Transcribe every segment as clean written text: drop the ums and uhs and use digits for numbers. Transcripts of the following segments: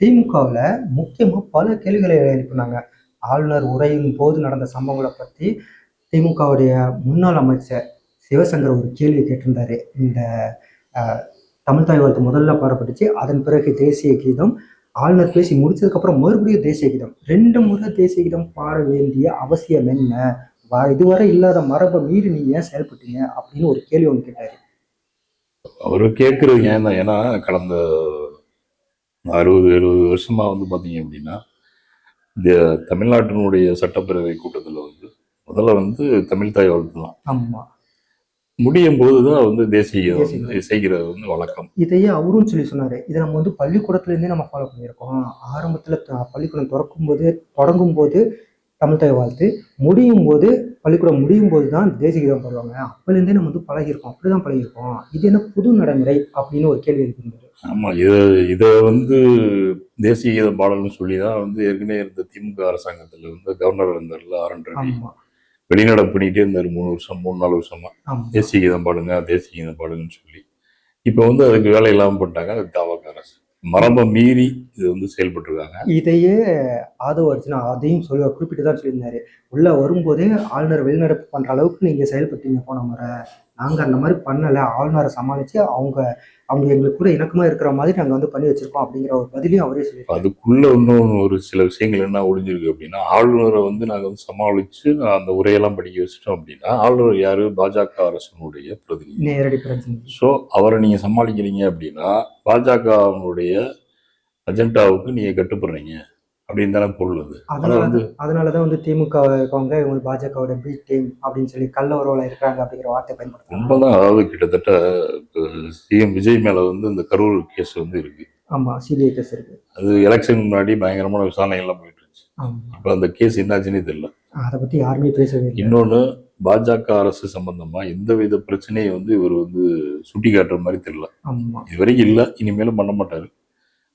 திமுகவுல முக்கியமா பல கேள்விகளை எழுப்பினாங்க. ஆளுநர் உரையின் போது நடந்த சம்பவங்கள பத்தி திமுகவுடைய முன்னாள் அமைச்சர் சிவசங்கர் ஒரு கேள்வி கேட்டிருந்தாரு. இந்த அ தமிழ் தாய் வாழ்த்து முதல்ல பாடப்பட்டுச்சு. அதன் பிறகு தேசிய கீதம். ஆளுநர் பேசி முடிச்சதுக்கப்புறம் மறுபடியும் தேசிய கீதம். 2 முறை தேசிய கீதம் பாட வேண்டிய அவசியம் என்ன? இதுவரை இல்லாத மரப மீறி நீங்க ஏன் செயல்பட்டீங்க? அப்படின்னு ஒரு கேள்வி ஒண்ணு கேட்டாரு. அவரு கேட்கறது ஏன் தான், ஏன்னா கடந்த 60-70 வருஷமா வந்து பாத்தீங்க அப்படின்னா இந்த தமிழ்நாட்டினுடைய சட்டப்பேரவை கூட்டத்துல வந்து முதல்ல வந்து தமிழ் தாய் வாழ்த்து தான். ஆமா. முடியும் போதுதான் வந்து தேசிய தேசிய கீதம் கீதம். செய்கிறது வந்து வழக்கம். இதையே அவரும் சொல்லி சொன்னாரு. இதை நம்ம வந்து பள்ளிக்கூடத்துல இருந்தே நம்ம ஃபாலோ பண்ணியிருக்கோம். ஆரம்பத்துல பள்ளிக்கூடம் தொடங்கும் போது தமிழ் தாய் வாழ்த்து, முடியும் போது பள்ளிக்கூடம் முடியும் போது தான் தேசிய கீதம் பாடுவாங்க. அப்பலேருந்தே நம்ம வந்து பழகியிருக்கோம். அப்படிதான் பழகியிருக்கோம். இது என்ன புது நடைமுறை அப்படின்னு ஒரு கேள்வி எழுப்பியிருந்தாரு. ஆமா, இத வந்து தேசிய கீதம் பாடல்னு சொல்லிதான் வந்து ஏற்கனவே இருந்த திமுக அரசாங்கத்துல வந்து கவர்னர் இருந்தார்ல ஆர் என் ரவி, ஆமா. வெளிநடப்பு பண்ணிட்டே இருந்தாரு 3-4 வருஷமா. ஆமா. தேசிய கீதம் பாடுங்க, தேசிய கீதம் பாடுங்கன்னு சொல்லி. இப்ப வந்து அதுக்கு வேலை இல்லாம பண்ணிட்டாங்க. அது தவக அரசு மரபை மீறி இது வந்து செயல்பட்டு இருக்காங்க. இதையே ஆதவ அர்ஜுனா அதையும் குறிப்பிட்டு தான் சொல்லியிருந்தாரு. உள்ள வரும்போதே ஆளுநர் வெளிநடப்பு பண்ற அளவுக்கு நீங்க செயல்பட்டீங்க போன முறை. நாங்க அந்த மாதிரி பண்ணல. ஆளுநரை சமாளிச்சு அவங்க எங்களுக்கு கூட இணக்கமா இருக்கிற மாதிரி நாங்க வந்து பண்ணி வச்சிருக்கோம் அப்படிங்கிற ஒரு பதிலையும் அவரே சொல்லியிருக்காரு. அதுக்குள்ள இன்னும் ஒரு சில விஷயங்கள் என்ன ஒளிஞ்சிருக்கு அப்படின்னா, ஆளுநரை வந்து நாங்க வந்து சமாளிச்சு அந்த உரையெல்லாம் படிக்க வச்சுட்டோம் அப்படின்னா, ஆளுநர் யாரு? பாஜக அரசனுடைய பிரதிநிதி, நேரடி பிரதிநிதி. ஸோ அவரை நீங்க சமாளிக்கிறீங்க அப்படின்னா பாஜகவுடைய அஜெண்டாவுக்கு நீங்க கட்டுப்படுறீங்க அப்படின்னு தானே பொருள். அது அதனாலதான் வந்து திமுக இருக்கவங்க இவங்க பாஜகவோட பி டீம் அப்படின்னு சொல்லி கள்ள உறவுல இருக்காங்க அப்படிங்கிற வார்த்தை பயன்படுத்துறாங்க. ரொம்பதான். அதாவது கிட்டத்தட்ட சிஎம் விஜய் மேல வந்து இந்த கரூர் கேஸ் வந்து இருக்கு. ஆமா, சிபிஐ கேஸ் இருக்கு. அது எலெக்ஷன் முன்னாடி பயங்கரமான விசாரணைகள்லாம் போயிட்டு இருந்துச்சு. இப்ப அந்த கேஸ் என்னாச்சுன்னே தெரியல. அதை பத்தி யாருமே பேசவே இல்லை. இன்னொன்னு, பாஜக அரசு சம்பந்தமா எந்தவித பிரச்சனையை வந்து இவர் வந்து சுட்டி காட்டுற மாதிரி தெரியல. இது வரைக்கும் இல்ல, இனிமேலும் பண்ண மாட்டாரு.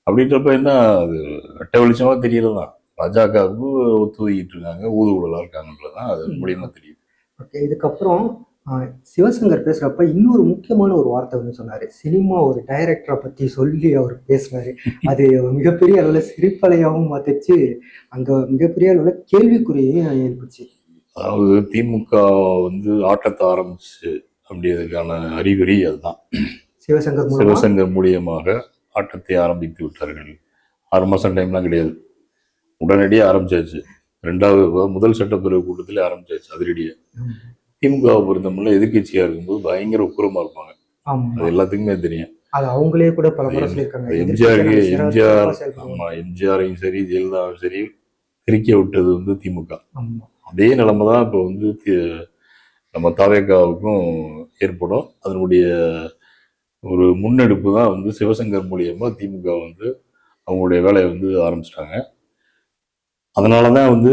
அப்படின்றப்ப என்ன, அது வெட்ட வெளிச்சமா தெரியறதுதான் பாஜகவுக்கு ஒத்துழைக்கிட்டு இருக்காங்க, ஊதுகுழலா இருக்காங்கன்றதுதான் அது மூலியமா தெரியுது. ஓகே, இதுக்கப்புறம் சிவசங்கர் பேசுறப்ப இன்னொரு முக்கியமான ஒரு வார்த்தை வந்து சொன்னாரு. சினிமா ஒரு டைரக்டரை பத்தி சொல்லி அவர் பேசுறாரு. அது மிகப்பெரிய அளவுல சிரிப்பலையாகவும் மாத்திச்சு, அங்க மிகப்பெரிய அளவுல கேள்விக்குறியையும் ஏற்படுச்சு. அதாவது திமுக வந்து ஆட்டத்தை ஆரம்பிச்சு அப்படிங்கிறதுக்கான அறிகுறி அதுதான். சிவசங்கர் மூலியமாக ஆட்டத்தை ஆரம்பித்து விட்டார்கள். 6 மாசம் டைம்லாம் கிடையாது, உடனடியாக ஆரம்பிச்சாச்சு. முதல் சட்டப்பேரவை கூட்டத்திலே ஆரம்பிச்சாச்சு அதிரடியா. திமுகவை பொறுத்தவரை எதிர்கட்சியா இருக்கும்போது பயங்கர உக்குரமா இருப்பாங்க. அது எல்லாத்துக்குமே தெரியும். அது அவங்களே கூட பல முறை சொல்லியிருக்காங்க. எம்ஜிஆரையும் சரி ஜெயலலிதாவும் சரி திரிக்க விட்டது வந்து திமுக. அதே நிலைமை தான் இப்போ வந்து நம்ம தவேகாவுக்கும் ஏற்படும். அதனுடைய ஒரு முன்னெடுப்பு தான் வந்து சிவசங்கர் மூலியமா திமுக வந்து அவங்களுடைய வேலையை வந்து ஆரம்பிச்சிட்டாங்க. அதனாலதான் வந்து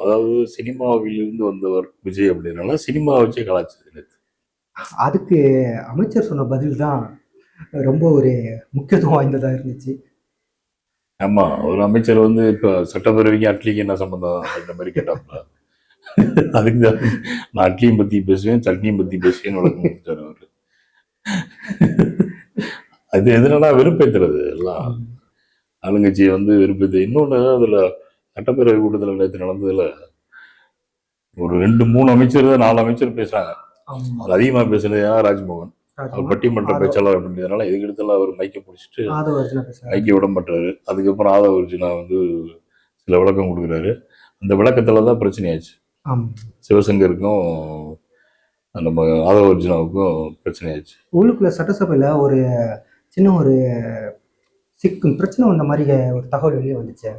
அதாவது சினிமாவிலிருந்து வந்தவர் விஜய் அப்படின்னால சினிமா வச்சே கலாச்சது. அதுக்கு அமைச்சர் சொன்ன பதில் தான் ரொம்ப ஒரு முக்கியத்துவம் வாய்ந்ததா இருந்துச்சு. ஆமா, ஒரு அமைச்சர் வந்து இப்ப சட்டப்பேரவைக்கு அட்லிக்கு என்ன சம்பந்தம் இந்த மாதிரி கேட்டாப்ல. அதுக்கு தான் நான் அட்லியும் பத்தி பேசுவேன், சட்னியும் பத்தி பேசுவேன்னு வழக்கம் கொடுத்தாரு அவரு. அது எதுனா வெறுப்பேத்துறது, எல்லாம் ஆளுங்கட்சியை வந்து வெறுப்பேற்று. இன்னொன்னு, அதுல சட்டப்பேரவை கூட்டத்தில் நேற்று நடந்ததுல ஒரு 2-3 அமைச்சர் 4 அமைச்சர் பேசுறாங்க. அது அதிகமா பேசுறது ராஜ்மோகன், அவர் பட்டிமன்ற பேச்சாளர் அப்படின்றதுனால எதுக்கு எடுத்தாலும் அவர் மைக்க பிடிச்சிட்டு மைக்க விட மாட்டாரு. அதுக்கப்புறம் ஆதவ அர்ஜுனா வந்து சில விளக்கம் கொடுக்குறாரு. அந்த விளக்கத்துலதான் பிரச்சனை ஆச்சு. சிவசங்கருக்கும் நம்ம ஆதவ அர்ஜுனாவுக்கும் பிரச்சனை ஆச்சு. உள்ளுக்குள்ள சட்டசபையில ஒரு சின்ன ஒரு பிரச்சனை வந்த மாதிரி ஒரு தகவல் வெளியே வந்துச்சு.